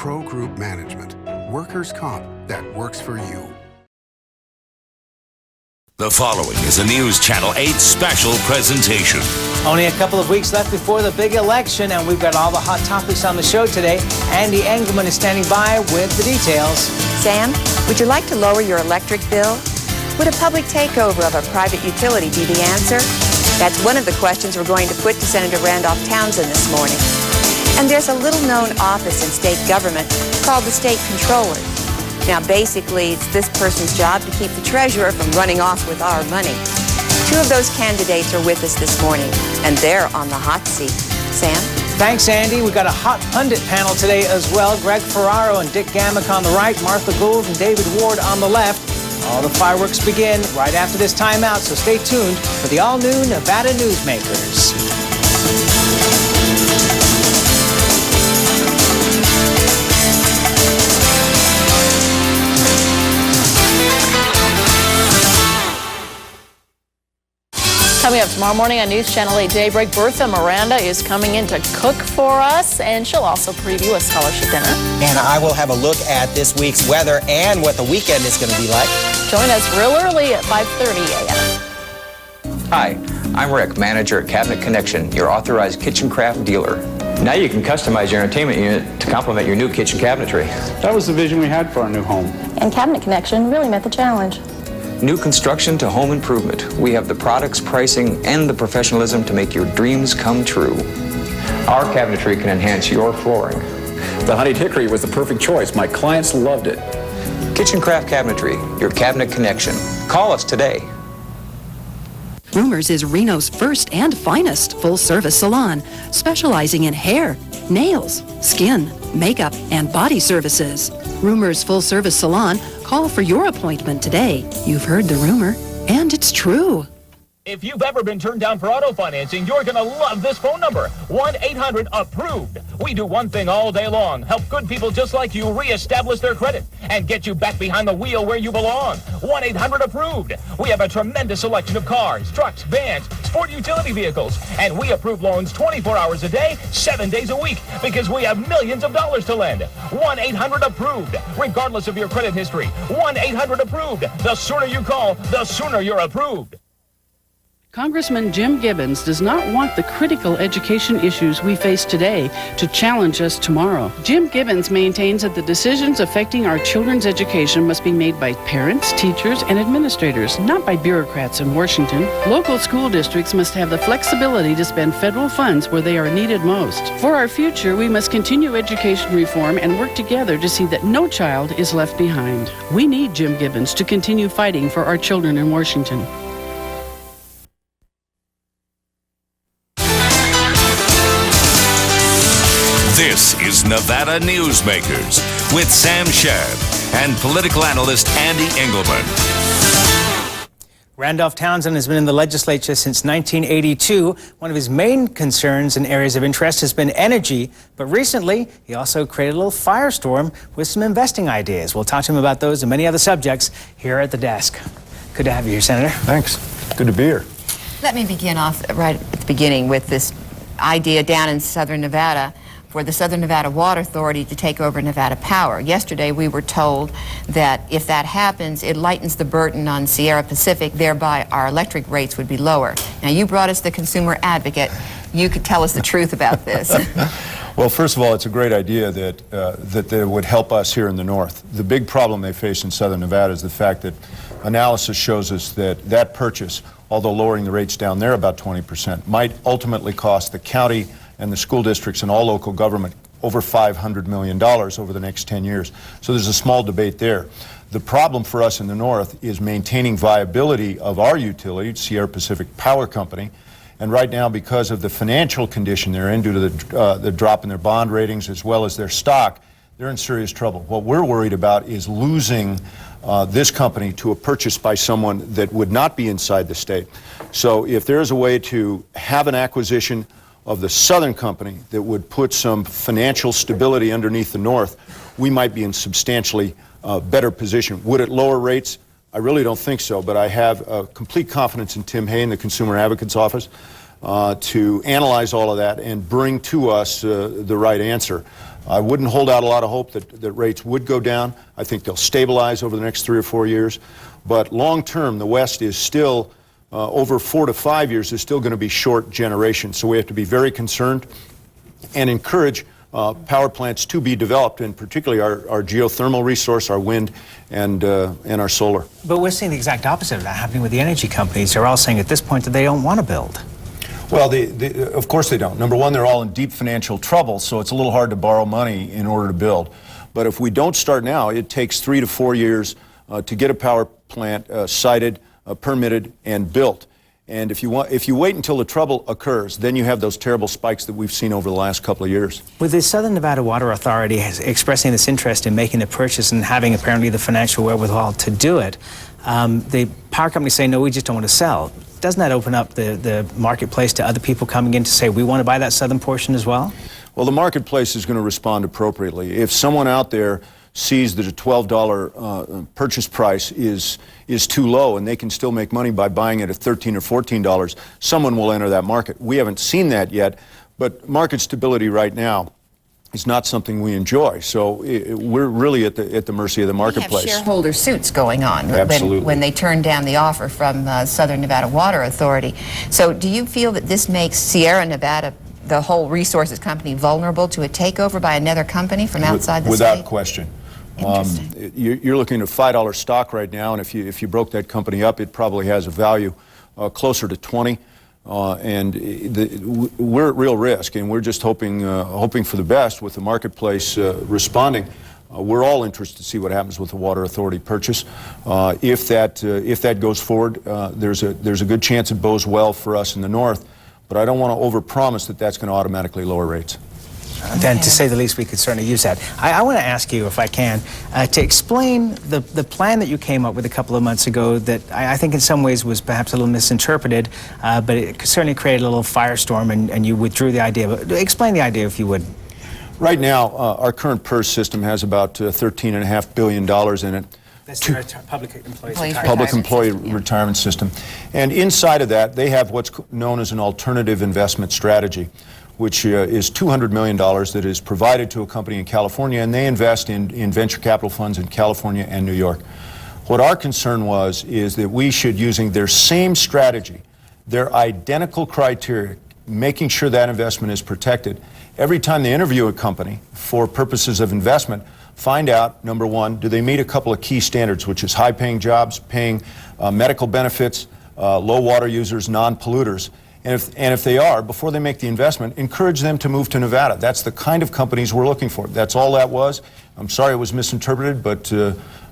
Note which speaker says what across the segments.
Speaker 1: Pro Group Management. Workers' comp that works for you.
Speaker 2: The following is a News Channel 8 special presentation.
Speaker 3: Only a couple of weeks left before the big election, and we've got all the hot topics on the show today. Ande Engleman is standing by with the details.
Speaker 4: Sam, would you like to lower your electric bill? Would a public takeover of a private utility be the answer? That's one of the questions we're going to put to Senator Randolph Townsend this morning. And there's a little-known office in state government called the State Controller. Now, basically, it's this person's job to keep the treasurer from running off with our money. Two of those candidates are with us this morning, and they're on the hot seat. Sam?
Speaker 3: Thanks, Ande. We've got a hot pundit panel today as well. Greg Ferraro and Dick Gammick on the right, Martha Gould and David Ward on the left. All the fireworks begin right after this timeout, so stay tuned for the all-new Nevada Newsmakers.
Speaker 5: Coming up tomorrow morning on News Channel 8 Daybreak, Bertha Miranda is coming in to cook for us, and she'll also preview a scholarship dinner.
Speaker 6: And I will have a look at this week's weather and what the weekend is going to be like.
Speaker 5: Join us real early at 5:30 a.m.
Speaker 7: Hi, I'm Rick, manager at Cabinet Connection, your authorized kitchen craft dealer. Now you can customize your entertainment unit to complement your new kitchen cabinetry.
Speaker 8: That was the vision we had for our new home.
Speaker 5: And Cabinet Connection really met the challenge.
Speaker 7: New construction to home improvement. We have the products, pricing, and the professionalism to make your dreams come true. Our cabinetry can enhance your flooring.
Speaker 8: The honeyed hickory was the perfect choice. My clients loved it.
Speaker 7: Kitchen craft cabinetry, your Cabinet Connection. Call us today.
Speaker 9: Rumors is Reno's first and finest full-service salon, specializing in hair, nails, skin, makeup, and body services. Rumors Full-Service Salon. Call for your appointment today. You've heard the rumor, and it's true.
Speaker 10: If you've ever been turned down for auto financing, you're going to love this phone number, 1-800-APPROVED. We do one thing all day long, help good people just like you reestablish their credit and get you back behind the wheel where you belong. 1-800-APPROVED. We have a tremendous selection of cars, trucks, vans, sport utility vehicles, and we approve loans 24 hours a day, 7 days a week, because we have millions of dollars to lend. 1-800-APPROVED. Regardless of your credit history, 1-800-APPROVED. The sooner you call, the sooner you're approved.
Speaker 11: Congressman Jim Gibbons does not want the critical education issues we face today to challenge us tomorrow. Jim Gibbons maintains that the decisions affecting our children's education must be made by parents, teachers, and administrators, not by bureaucrats in Washington. Local school districts must have the flexibility to spend federal funds where they are needed most. For our future, we must continue education reform and work together to see that no child is left behind. We need Jim Gibbons to continue fighting for our children in Washington.
Speaker 2: This is Nevada Newsmakers with Sam Shad and political analyst Ande Engleman.
Speaker 3: Randolph Townsend has been in the legislature since 1982. One of his main concerns and areas of interest has been energy, but recently he also created a little firestorm with some investing ideas. We'll talk to him about those and many other subjects here at the desk. Good to have you here, Senator.
Speaker 12: Thanks. Good to be here.
Speaker 4: Let me begin off right at the beginning with this idea down in southern Nevada for the Southern Nevada Water Authority to take over Nevada Power. Yesterday we were told that if that happens, it lightens the burden on Sierra Pacific, thereby our electric rates would be lower. Now, you brought us the consumer advocate. You could tell us the truth about this.
Speaker 12: Well, first of all, it's a great idea that would help us here in the north. The big problem they face in Southern Nevada is the fact that analysis shows us that purchase, although lowering the rates down there about 20%, might ultimately cost the county and the school districts and all local government over $500 million over the next 10 years. So there's a small debate there. The problem for us in the north is maintaining viability of our utility, Sierra Pacific Power Company, and right now, because of the financial condition they're in due to the drop in their bond ratings as well as their stock, they're in serious trouble. What we're worried about is losing this company to a purchase by someone that would not be inside the state. So if there is a way to have an acquisition of the southern company that would put some financial stability underneath the north, we might be in substantially better position. Would it lower rates? I really don't think so, but I have complete confidence in Tim Hay in the Consumer Advocate's Office to analyze all of that and bring to us the right answer. I wouldn't hold out a lot of hope that rates would go down. I think they'll stabilize over the next 3 or 4 years. But long term, the West is still, over 4 to 5 years, is still going to be short generation. So we have to be very concerned and encourage power plants to be developed, and particularly our geothermal resource, our wind, and our solar.
Speaker 3: But we're seeing the exact opposite of that happening with the energy companies. They're all saying at this point that they don't want to build.
Speaker 12: Well, of course they don't. Number one, they're all in deep financial trouble, so it's a little hard to borrow money in order to build. But if we don't start now, it takes 3 to 4 years to get a power plant sited, permitted, and built. And if you wait until the trouble occurs, then you have those terrible spikes that we've seen over the last couple of years.
Speaker 3: With the Southern Nevada Water Authority expressing this interest in making the purchase and having apparently the financial wherewithal to do it, the power companies say, no, we just don't want to sell. Doesn't that open up the marketplace to other people coming in to say, we want to buy that southern portion as well?
Speaker 12: Well, the marketplace is going to respond appropriately. If someone out there sees that a $12 purchase price is too low and they can still make money by buying it at $13 or $14, someone will enter that market. We haven't seen that yet, but market stability right now is not something we enjoy. So we're really at the mercy of the marketplace.
Speaker 13: We have shareholder suits going on when they turn down the offer from Southern Nevada Water Authority. So do you feel that this makes Sierra Nevada, the whole resources company, vulnerable to a takeover by another company from outside the state?
Speaker 12: Without question. You're looking at a $5 stock right now, and if you broke that company up, it probably has a value closer to 20. And we're at real risk, and we're just hoping for the best with the marketplace responding. We're all interested to see what happens with the Water Authority purchase. If that goes forward, there's a good chance it bodes well for us in the north. But I don't want to overpromise that that's going to automatically lower rates.
Speaker 3: Then, to say the least, we could certainly use that. I want to ask you, if I can, to explain the plan that you came up with a couple of months ago that I think in some ways was perhaps a little misinterpreted, but it certainly created a little firestorm, and you withdrew the idea. But explain the idea, if you would.
Speaker 12: Right now, our current PERS system has about $13.5 billion in it.
Speaker 3: That's the
Speaker 12: public employee retirement system. And inside of that, they have what's known as an alternative investment strategy, which is $200 million that is provided to a company in California, and they invest in venture capital funds in California and New York. What our concern is that we should, using their same strategy, their identical criteria, making sure that investment is protected, every time they interview a company for purposes of investment, find out, number one, do they meet a couple of key standards, which is high-paying jobs, paying medical benefits, low water users, non-polluters. And if they are, before they make the investment, encourage them to move to Nevada. That's the kind of companies we're looking for. That's all that was. I'm sorry it was misinterpreted, but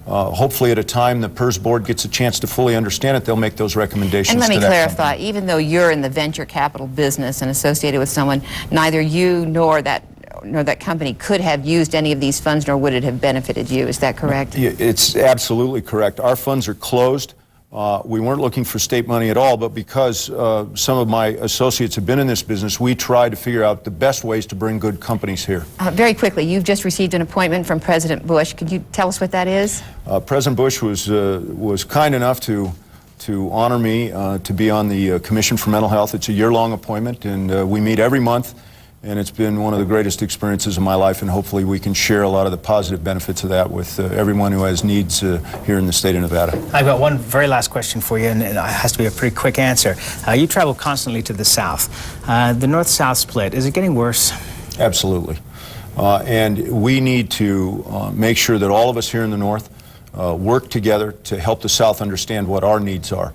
Speaker 12: hopefully at a time the PERS board gets a chance to fully understand it, they'll make those recommendations.
Speaker 13: And let me
Speaker 12: to that
Speaker 13: clarify,
Speaker 12: company.
Speaker 13: Even though you're in the venture capital business and associated with someone, neither you nor that company could have used any of these funds, nor would it have benefited you. Is that correct?
Speaker 12: It's absolutely correct. Our funds are closed. We weren't looking for state money at all, but because some of my associates have been in this business, we tried to figure out the best ways to bring good companies here.
Speaker 13: Very quickly, you've just received an appointment from President Bush. Could you tell us what that is?
Speaker 12: President Bush was kind enough to honor me to be on the Commission for Mental Health. It's a year-long appointment, and we meet every month. And it's been one of the greatest experiences of my life, and hopefully we can share a lot of the positive benefits of that with everyone who has needs here in the state of Nevada.
Speaker 3: I've got one very last question for you, and it has to be a pretty quick answer. You travel constantly to the south. The north-south split, is it getting worse?
Speaker 12: Absolutely. And we need to make sure that all of us here in the north work together to help the south understand what our needs are.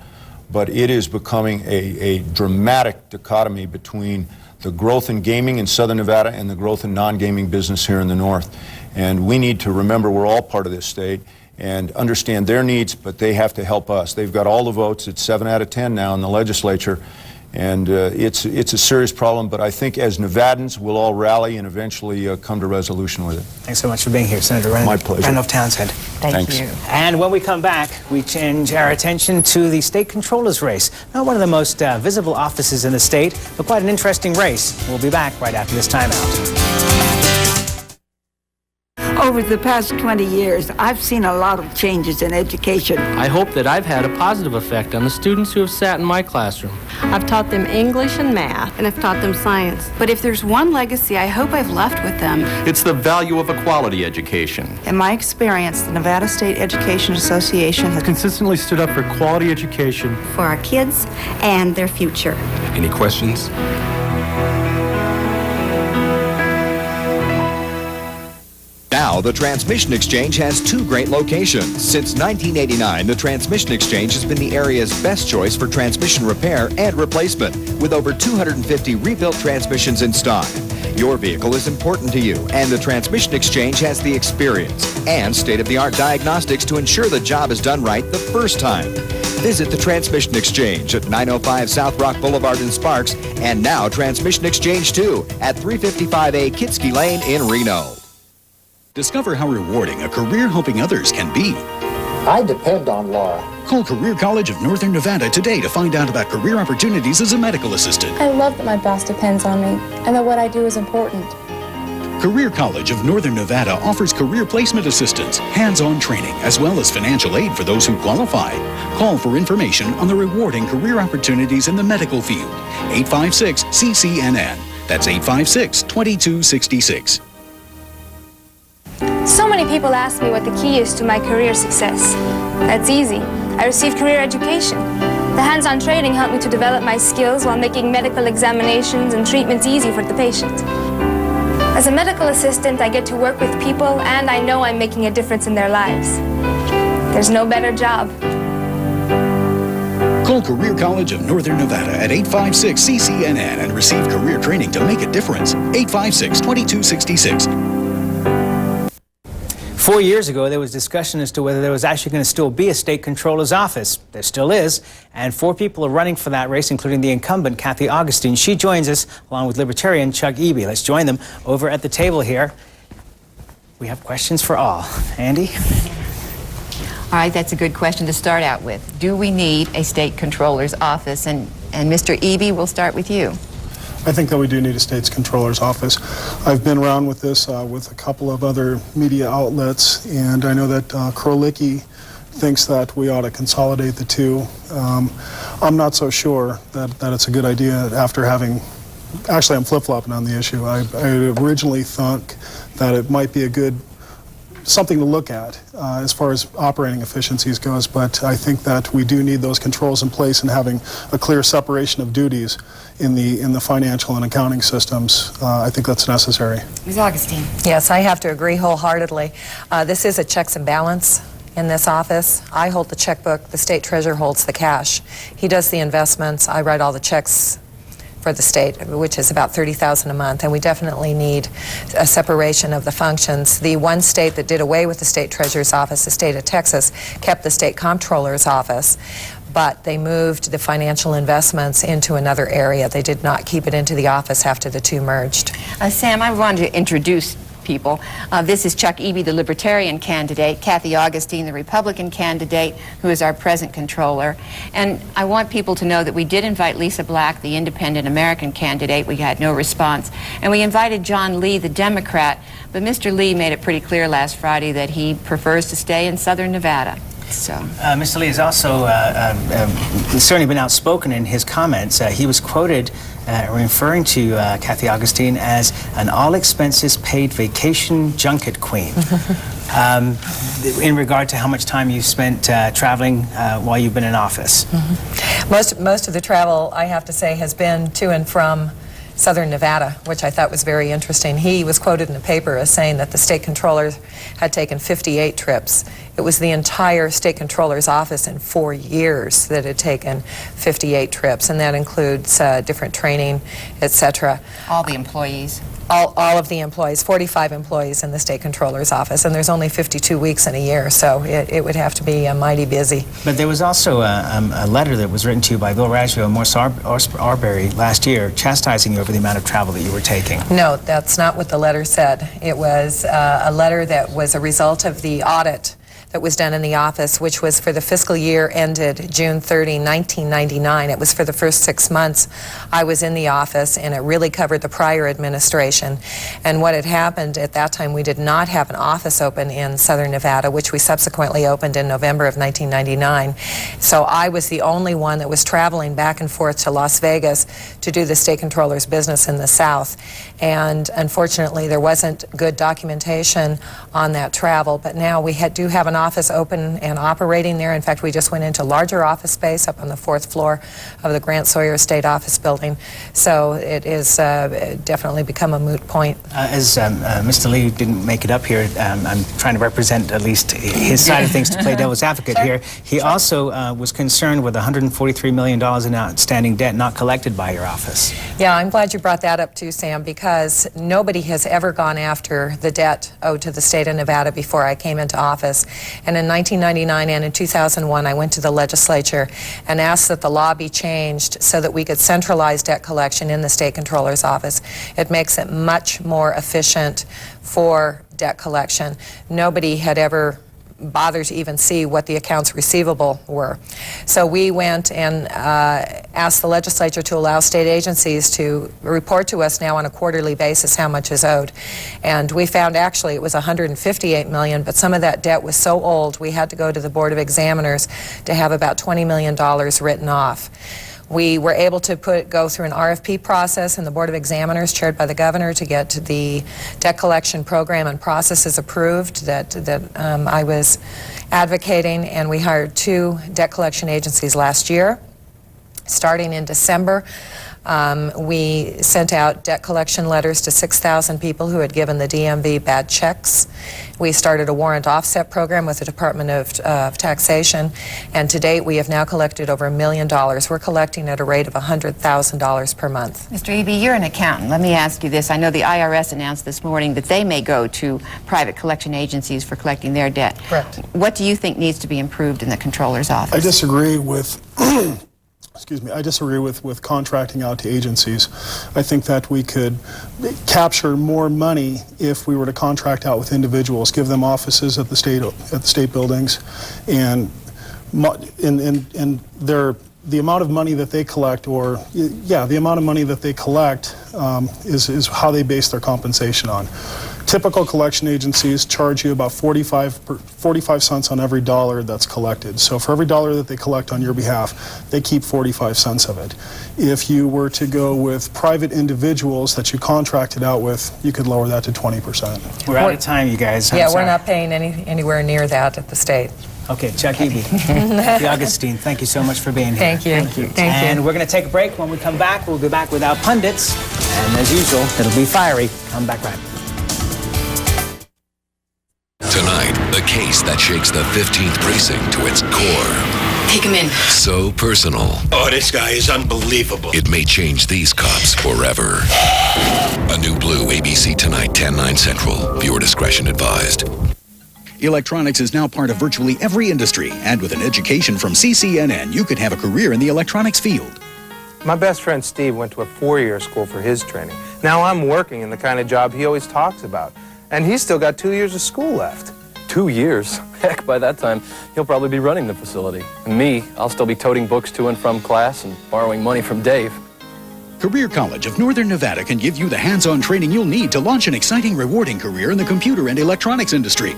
Speaker 12: But it is becoming a dramatic dichotomy between the growth in gaming in southern Nevada and the growth in non-gaming business here in the north. And we need to remember we're all part of this state and understand their needs, but they have to help us. They've got all the votes. It's 7 out of 10 now in the legislature. And it's a serious problem, but I think as Nevadans, we'll all rally and eventually come to resolution with it.
Speaker 3: Thanks so much for being here, Senator Randolph.
Speaker 12: My pleasure.
Speaker 3: Randolph Townsend.
Speaker 13: Thanks. You.
Speaker 3: And when we come back, we change our attention to the state controller's race. Not one of the most visible offices in the state, but quite an interesting race. We'll be back right after this timeout.
Speaker 14: Over the past 20 years, I've seen a lot of changes in education.
Speaker 15: I hope that I've had a positive effect on the students who have sat in my classroom.
Speaker 16: I've taught them English and math, and I've taught them science. But if there's one legacy I hope I've left with them,
Speaker 17: it's the value of a quality education.
Speaker 18: In my experience, the Nevada State Education Association has
Speaker 19: consistently stood up for quality education
Speaker 20: for our kids and their future.
Speaker 17: Any questions?
Speaker 21: Now, the Transmission Exchange has two great locations. Since 1989, the Transmission Exchange has been the area's best choice for transmission repair and replacement, with over 250 rebuilt transmissions in stock. Your vehicle is important to you, and the Transmission Exchange has the experience and state-of-the-art diagnostics to ensure the job is done right the first time. Visit the Transmission Exchange at 905 South Rock Boulevard in Sparks, and now Transmission Exchange 2 at 355A Kitski Lane in Reno.
Speaker 22: Discover how rewarding a career helping others can be.
Speaker 23: I depend on Laura.
Speaker 22: Call Career College of Northern Nevada today to find out about career opportunities as a medical assistant.
Speaker 24: I love that my boss depends on me and that what I do is important.
Speaker 22: Career College of Northern Nevada offers career placement assistance, hands-on training, as well as financial aid for those who qualify. Call for information on the rewarding career opportunities in the medical field. 856-CCNN. That's 856-2266.
Speaker 24: So many people ask me what the key is to my career success. That's easy. I received career education. The hands-on training helped me to develop my skills while making medical examinations and treatments easy for the patient. As a medical assistant, I get to work with people, and I know I'm making a difference in their lives. There's no better job.
Speaker 22: Call Career College of Northern Nevada at 856-CCNN and receive career training to make a difference. 856-2266.
Speaker 3: 4 years ago, there was discussion as to whether there was actually going to still be a state controller's office. There still is, and 4 people are running for that race, including the incumbent, Kathy Augustine. She joins us, along with Libertarian Chuck Ebe. Let's join them over at the table here. We have questions for all. Andy?
Speaker 13: All right, that's a good question to start out with. Do we need a state controller's office? And Mr. Ebe, we'll start with you.
Speaker 25: I think that we do need a state's controller's office. I've been around with this with a couple of other media outlets, and I know that Krolicki thinks that we ought to consolidate the two. I'm not so sure that it's a good idea after having, actually I'm flip-flopping on the issue. I originally thought that it might be a good something to look at as far as operating efficiencies goes, but I think that we do need those controls in place and having a clear separation of duties in the financial and accounting systems. I think that's necessary.
Speaker 13: Ms. Augustine.
Speaker 26: Yes, I have to agree wholeheartedly. This is a checks and balance in this office. I hold the checkbook, the state treasurer holds the cash. He does the investments, I write all the checks for the state, which is about $30,000 a month, and we definitely need a separation of the functions. The one state that did away with the state treasurer's office, the state of Texas, kept the state comptroller's office, but they moved the financial investments into another area. They did not keep it into the office after the two merged.
Speaker 13: Sam, I wanted to introduce people. This is Chuck Ebe, the Libertarian candidate, Kathy Augustine, the Republican candidate, who is our present controller. And I want people to know that we did invite Lisa Black, the Independent American candidate. We had no response. And we invited John Lee, the Democrat, but Mr. Lee made it pretty clear last Friday that he prefers to stay in Southern Nevada. So,
Speaker 3: Mr. Lee has also certainly been outspoken in his comments. He was quoted referring to Kathy Augustine as an all-expenses-paid vacation junket queen. In regard to how much time you spent traveling while you've been in office.
Speaker 26: Most of the travel, I have to say, has been to and from Southern Nevada, which I thought was very interesting. He was quoted in the paper as saying that the state controller had taken 58 trips. It was the entire state controller's office in 4 years that had taken 58 trips, and that includes different training, etc.
Speaker 13: All the employees?
Speaker 26: All of the employees, 45 employees in the state controller's office, and there's only 52 weeks in a year, so it would have to be mighty busy.
Speaker 3: But there was also a letter that was written to you by Bill Raggio and Morris Arbery last year chastising you over the amount of travel that you were taking.
Speaker 26: No, that's not what the letter said. It was a letter that was a result of the audit that was done in the office, which was for the fiscal year ended June 30, 1999. It was for the first 6 months I was in the office, and it really covered the prior administration. And what had happened at that time, we did not have an office open in Southern Nevada, which we subsequently opened in November of 1999. So I was the only one that was traveling back and forth to Las Vegas to do the state controller's business in the South. And unfortunately, there wasn't good documentation on that travel, but now we do have an office open and operating there. In fact, we just went into larger office space up on the 4th floor of the Grant Sawyer State Office Building. So it is definitely become a moot point.
Speaker 3: As Mr. Lee didn't make it up here, I'm trying to represent at least his side of things to play devil's advocate here. He also was concerned with $143 million in outstanding debt not collected by your office.
Speaker 26: Yeah, I'm glad you brought that up too, Sam, because nobody has ever gone after the debt owed to the state of Nevada before I came into office. And in 1999 and in 2001, I went to the legislature and asked that the law be changed so that we could centralize debt collection in the state controller's office. It makes it much more efficient for debt collection. Nobody had ever bothered to even see what the accounts receivable were. So we went and asked the legislature to allow state agencies to report to us now on a quarterly basis how much is owed. And we found actually it was $158 million, but some of that debt was so old we had to go to the Board of Examiners to have about $20 million written off. We were able to go through an RFP process in the Board of Examiners, chaired by the governor, to get the debt collection program and processes approved that I was advocating, and we hired 2 debt collection agencies last year. Starting in December, we sent out debt collection letters to 6,000 people who had given the DMV bad checks. We started a warrant offset program with the Department of Taxation, and to date we have now collected over $1 million. We're collecting at a rate of $100,000 per month.
Speaker 13: Mr. Eby, you're an accountant. Let me ask you this. I know the IRS announced this morning that they may go to private collection agencies for collecting their debt.
Speaker 26: Correct.
Speaker 13: What do you think needs to be improved in the Comptroller's office?
Speaker 25: I disagree with I disagree with contracting out to agencies. I think that we could capture more money if we were to contract out with individuals, give them offices at the state buildings, and the amount of money that they collect, the amount of money that they collect is how they base their compensation on. Typical collection agencies charge you about 45 cents on every dollar that's collected. So for every dollar that they collect on your behalf, they keep 45 cents of it. If you were to go with private individuals that you contracted out with, you could lower that to 20%.
Speaker 3: We're out of time, you guys.
Speaker 26: Yeah, we're not paying anywhere near that at the state.
Speaker 3: Okay, Chuck Eby. Augustine, thank you so much for being here.
Speaker 26: Thank you. Thank you.
Speaker 3: And we're going to take a break. When we come back, we'll be back with our pundits. And as usual, it'll be fiery. Come back right.
Speaker 2: Tonight, the case that shakes the 15th precinct to its core.
Speaker 13: Take him in.
Speaker 2: So personal.
Speaker 1: Oh, this guy is unbelievable.
Speaker 2: It may change these cops forever. A new Blue, ABC tonight, 10/9 Central. Viewer discretion advised.
Speaker 22: Electronics is now part of virtually every industry, and with an education from CCNN, you could have a career in the electronics field.
Speaker 5: My best friend Steve went to a 4-year school for his training. Now I'm working in the kind of job he always talks about, and he's still got 2 years of school left.
Speaker 6: 2 years? Heck, by that time, he'll probably be running the facility. And me, I'll still be toting books to and from class and borrowing money from Dave.
Speaker 22: Career College of Northern Nevada can give you the hands-on training you'll need to launch an exciting, rewarding career in the computer and electronics industry.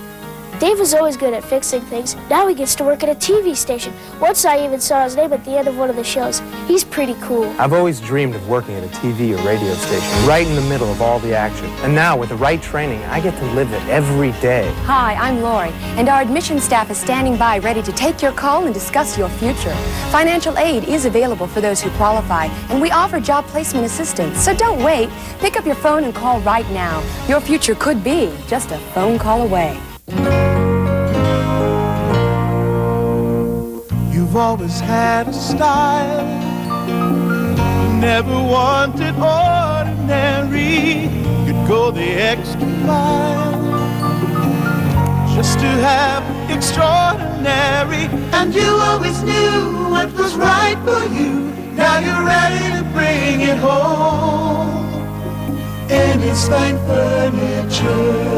Speaker 7: Dave was always good at fixing things. Now he gets to work at a TV station. Once I even saw his name at the end of one of the shows. He's pretty cool.
Speaker 5: I've always dreamed of working at a TV or radio station, right in the middle of all the action. And now, with the right training, I get to live it every day.
Speaker 8: Hi, I'm Lori, and our admission staff is standing by ready to take your call and discuss your future. Financial aid is available for those who qualify, and we offer job placement assistance. So don't wait. Pick up your phone and call right now. Your future could be just a phone call away.
Speaker 9: You've always had a style, never wanted ordinary. You'd go the extra mile just to have extraordinary. And you always knew what was right for you. Now you're ready to bring it home. And it's fine furniture.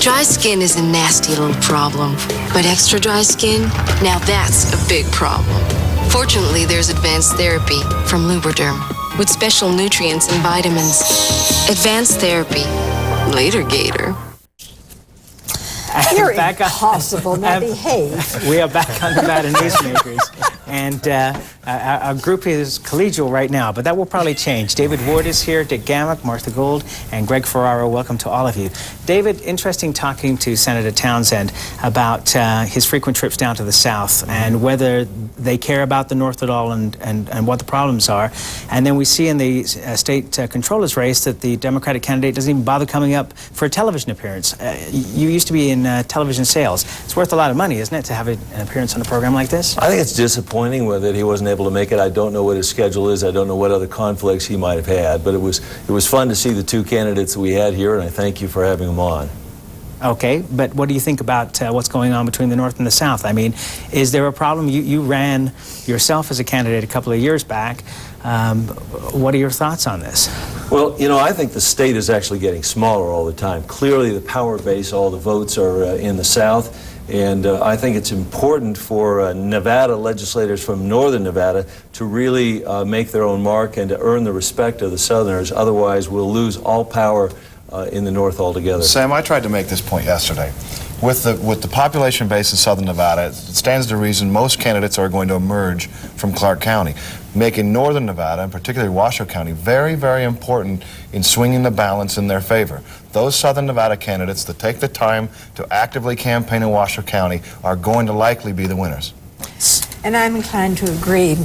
Speaker 4: Dry skin is a nasty little problem, but extra dry skin, now that's a big problem. Fortunately, there's advanced therapy from Lubriderm with special nutrients and vitamins. Advanced therapy. Later, Gator.
Speaker 10: You're impossible. Now behave.
Speaker 3: We are back on Nevada Newsmakers, and our group is collegial right now, but that will probably change. David Ward is here, Dick Gammick, Martha Gould, and Greg Ferraro. Welcome to all of you. David, interesting talking to Senator Townsend about his frequent trips down to the South and whether they care about the North at all and what the problems are. And then we see in the state controller's race that the Democratic candidate doesn't even bother coming up for a television appearance. You used to be in television sales. It's worth a lot of money, isn't it, to have an appearance on a program like this?
Speaker 11: I think it's disappointing that he wasn't able to make it. I don't know what his schedule is. I don't know what other conflicts he might have had, but it was fun to see the two candidates that we had here, and I thank you for having them on.
Speaker 3: Okay, but what do you think about what's going on between the North and the South? I mean, is there a problem? You ran yourself as a candidate a couple of years back. What are your thoughts on this?
Speaker 11: Well, you know, I think the state is actually getting smaller all the time. Clearly, the power base, all the votes are in the South. And I think it's important for Nevada legislators from northern Nevada to really make their own mark and to earn the respect of the Southerners. Otherwise, we'll lose all power in the North altogether.
Speaker 12: Sam, I tried to make this point yesterday. With the population base in southern Nevada, it stands to reason most candidates are going to emerge from Clark County, making northern Nevada, and particularly Washoe County, very, very important in swinging the balance in their favor. Those southern Nevada candidates that take the time to actively campaign in Washoe County are going to likely be the winners.
Speaker 10: And I'm inclined to agree.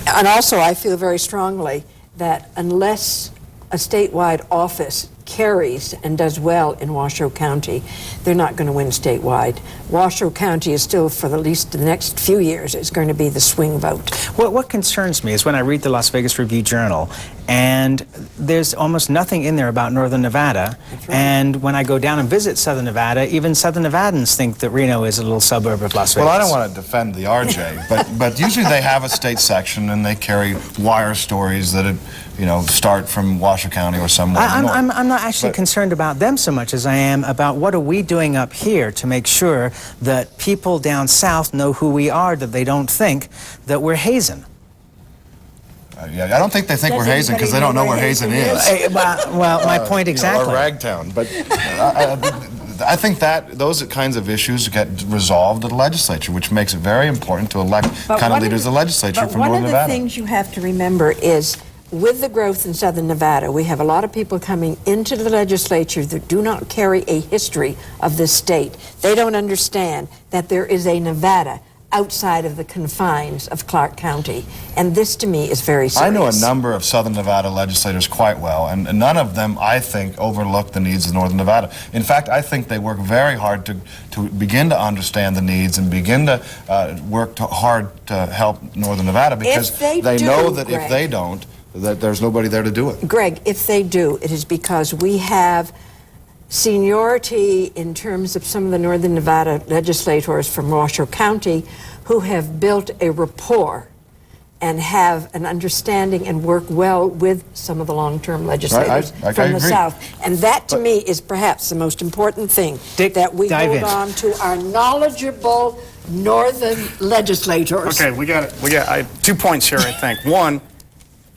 Speaker 10: And also, I feel very strongly that unless a statewide office carries and does well in Washoe County, they're not going to win statewide. Washoe County is still, for at least the next few years, is going to be the swing vote.
Speaker 3: What concerns me is when I read the Las Vegas Review-Journal, and there's almost nothing in there about northern Nevada. Right. And when I go down and visit southern Nevada, even southern Nevadans think that Reno is a little suburb of Las Vegas.
Speaker 12: Well, I don't want to defend the RJ, but usually they have a state section and they carry wire stories that start from Washoe County or somewhere.
Speaker 3: I'm not actually concerned about them so much as I am about what are we doing up here to make sure that people down south know who we are, that they don't think that we're hazing.
Speaker 12: Yeah, I don't think they think we're hazing because they don't know where hazing is.
Speaker 3: Well, my point exactly.
Speaker 12: Or Ragtown, but I think that those kinds of issues get resolved at the legislature, which makes it very important to elect kind of leaders of the legislature from northern Nevada.
Speaker 10: One of the things you have to remember is, with the growth in southern Nevada, we have a lot of people coming into the legislature that do not carry a history of this state. They don't understand that there is a Nevada outside of the confines of Clark County. And this, to me, is very serious.
Speaker 12: I know a number of southern Nevada legislators quite well, and none of them, I think, overlook the needs of northern Nevada. In fact, I think they work very hard to begin to understand the needs and begin to work hard to help northern Nevada, because they know that if they don't, that there's nobody there to do it.
Speaker 10: Greg, if they do, it is because we have seniority in terms of some of the northern Nevada legislators from Washoe County who have built a rapport and have an understanding and work well with some of the long-term legislators from the South. And that, to me, is perhaps the most important thing, that we hold on to our knowledgeable northern legislators.
Speaker 14: Okay, we got 2 points here, I think. One,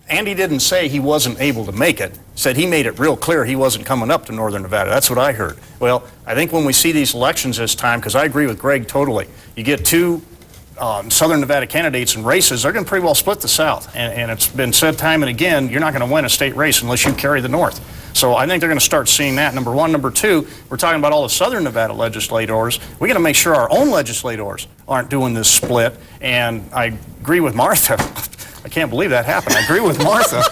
Speaker 14: Ande didn't say he wasn't able to make it. Said he made it real clear he wasn't coming up to northern Nevada. That's what I heard. Well, I think when we see these elections this time, because I agree with Greg totally, you get two southern Nevada candidates in races, they're going to pretty well split the South. And it's been said time and again, you're not going to win a state race unless you carry the North. So I think they're going to start seeing that, number one. Number two, we're talking about all the southern Nevada legislators. We got to make sure our own legislators aren't doing this split. And I agree with Martha. I can't believe that happened. I agree with Martha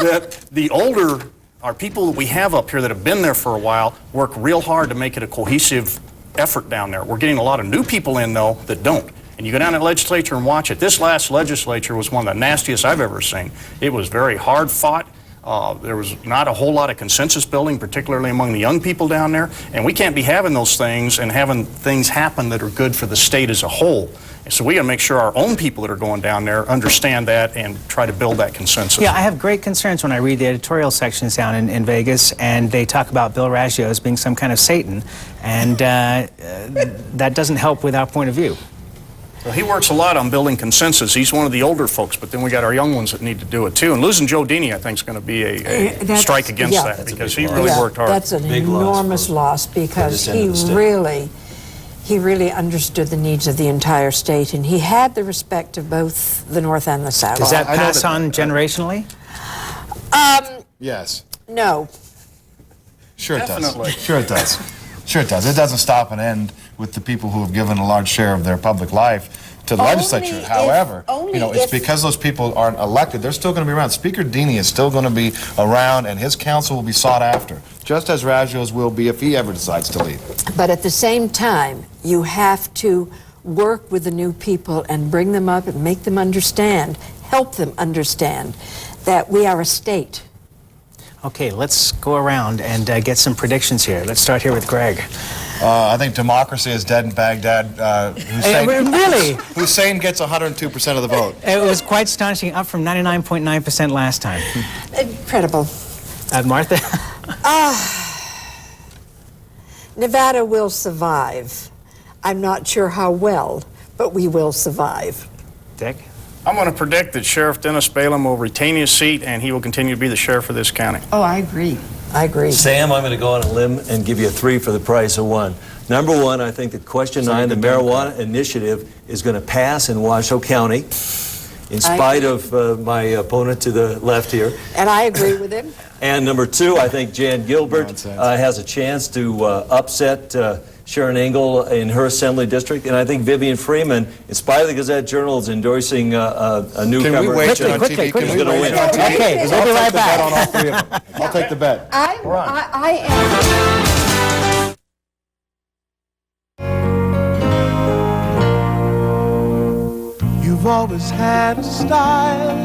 Speaker 14: that the older, our people that we have up here that have been there for a while, work real hard to make it a cohesive effort down there. We're getting a lot of new people in, though, that don't. And you go down to the legislature and watch it. This last legislature was one of the nastiest I've ever seen. It was very hard fought. There was not a whole lot of consensus building, particularly among the young people down there, and we can't be having those things and having things happen that are good for the state as a whole. So we got to make sure our own people that are going down there understand that and try to build that consensus.
Speaker 3: Yeah, I have great concerns when I read the editorial sections down in Vegas, and they talk about Bill Raggio as being some kind of Satan, and that doesn't help with our point of view.
Speaker 14: Well, he works a lot on building consensus. He's one of the older folks, but then we got our young ones that need to do it too. And losing Joe Dini, I think, is going to be a strike against that, because he really worked hard.
Speaker 10: That's an enormous loss, because he really understood the needs of the entire state, and he had the respect of both the North and the South.
Speaker 3: Does that pass on generationally?
Speaker 12: Yes.
Speaker 10: No.
Speaker 12: Sure it
Speaker 14: Definitely.
Speaker 12: does. Sure it does. Sure it does. It doesn't stop and end with the people who have given a large share of their public life to the legislature. However, it's because those people aren't elected, they're still going to be around. Speaker Dini is still going to be around, and his counsel will be sought after, just as Raggio's will be if he ever decides to leave.
Speaker 10: But at the same time, you have to work with the new people and bring them up and make them understand, help them understand that we are a state.
Speaker 3: Okay, let's go around and get some predictions here. Let's start here with Greg.
Speaker 12: I think democracy is dead in Baghdad.
Speaker 3: Really?
Speaker 12: Hussein gets 102% of the vote.
Speaker 3: It was quite astonishing, up from 99.9% last time.
Speaker 10: Incredible.
Speaker 3: Martha?
Speaker 10: Nevada will survive. I'm not sure how well, but we will survive.
Speaker 3: Dick?
Speaker 14: I'm going to predict that Sheriff Dennis Balaam will retain his seat, and he will continue to be the sheriff of this county.
Speaker 10: Oh, I agree. I agree.
Speaker 11: Sam, I'm going to go on a limb and give you 3 for the price of 1. Number 1, I think that Question 9, the marijuana initiative, is going to pass in Washoe County, in spite of my opponent to the left here.
Speaker 10: And I agree with him.
Speaker 11: And number 2, I think Jan Gilbert has a chance to upset Sharon Ingle in her assembly district, and I think Vivian Freeman, in spite of the Gazette-Journal, is endorsing a newcomer.
Speaker 12: Can we wait on
Speaker 3: quickly.
Speaker 12: TV?
Speaker 3: Who's
Speaker 12: going to win?
Speaker 3: Okay, we'll be right back.
Speaker 12: On all 3 of them. I'll take the bet.
Speaker 10: I am.
Speaker 9: You've always had a style,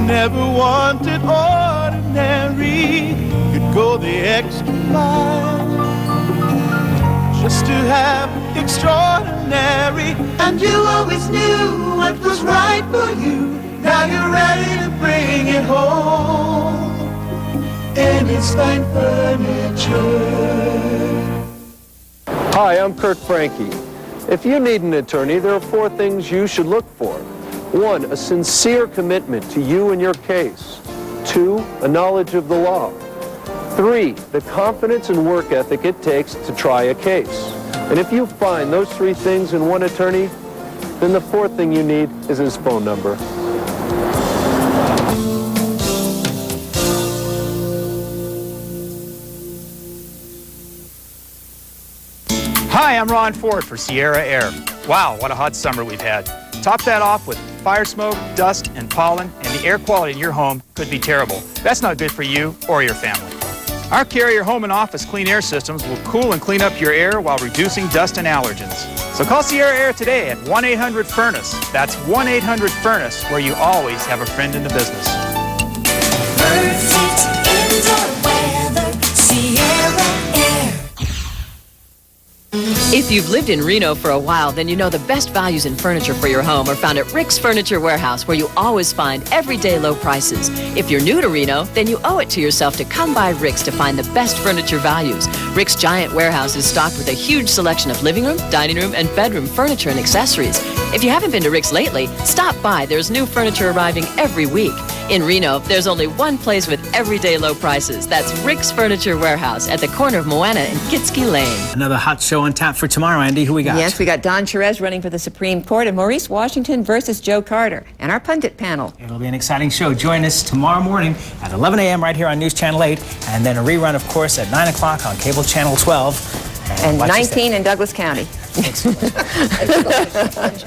Speaker 9: never wanted ordinary. You'd go the extra mile just to have extraordinary. And you always knew what was right for you. Now you're ready to bring it home, and it's fine furniture.
Speaker 6: Hi, I'm Kirk Franke. If you need an attorney, there are 4 things you should look for. 1, a sincere commitment to you and your case. 2, a knowledge of the law. 3, the confidence and work ethic it takes to try a case. And if you find those 3 things in one attorney, then the 4th thing you need is his phone number.
Speaker 15: Hi, I'm Ron Ford for Sierra Air. Wow, what a hot summer we've had. Top that off with fire smoke, dust, and pollen, and the air quality in your home could be terrible. That's not good for you or your family. Our Carrier home and office clean air systems will cool and clean up your air while reducing dust and allergens. So call Sierra Air today at 1-800-FURNACE. That's 1-800-FURNACE, where you always have a friend in the business.
Speaker 16: Perfect indoor weather, Sierra Air.
Speaker 17: If you've lived in Reno for a while, then you know the best values in furniture for your home are found at Rick's Furniture Warehouse, where you always find everyday low prices. If you're new to Reno, then you owe it to yourself to come by Rick's to find the best furniture values. Rick's giant warehouse is stocked with a huge selection of living room, dining room, and bedroom furniture and accessories. If you haven't been to Rick's lately, stop by. There's new furniture arriving every week. In Reno, there's only one place with everyday low prices. That's Rick's Furniture Warehouse at the corner of Moana and Gitski Lane.
Speaker 3: Another hot show on tap for tomorrow, Andy. Who we got?
Speaker 13: Yes, we got Don Cherez running for the Supreme Court and Maurice Washington versus Joe Carter and our pundit panel.
Speaker 3: It'll be an exciting show. Join us tomorrow morning at 11 a.m. right here on News Channel 8, and then a rerun, of course, at 9 o'clock on Cable Channel 12.
Speaker 13: And 19 in Douglas County.
Speaker 3: Thanks so much.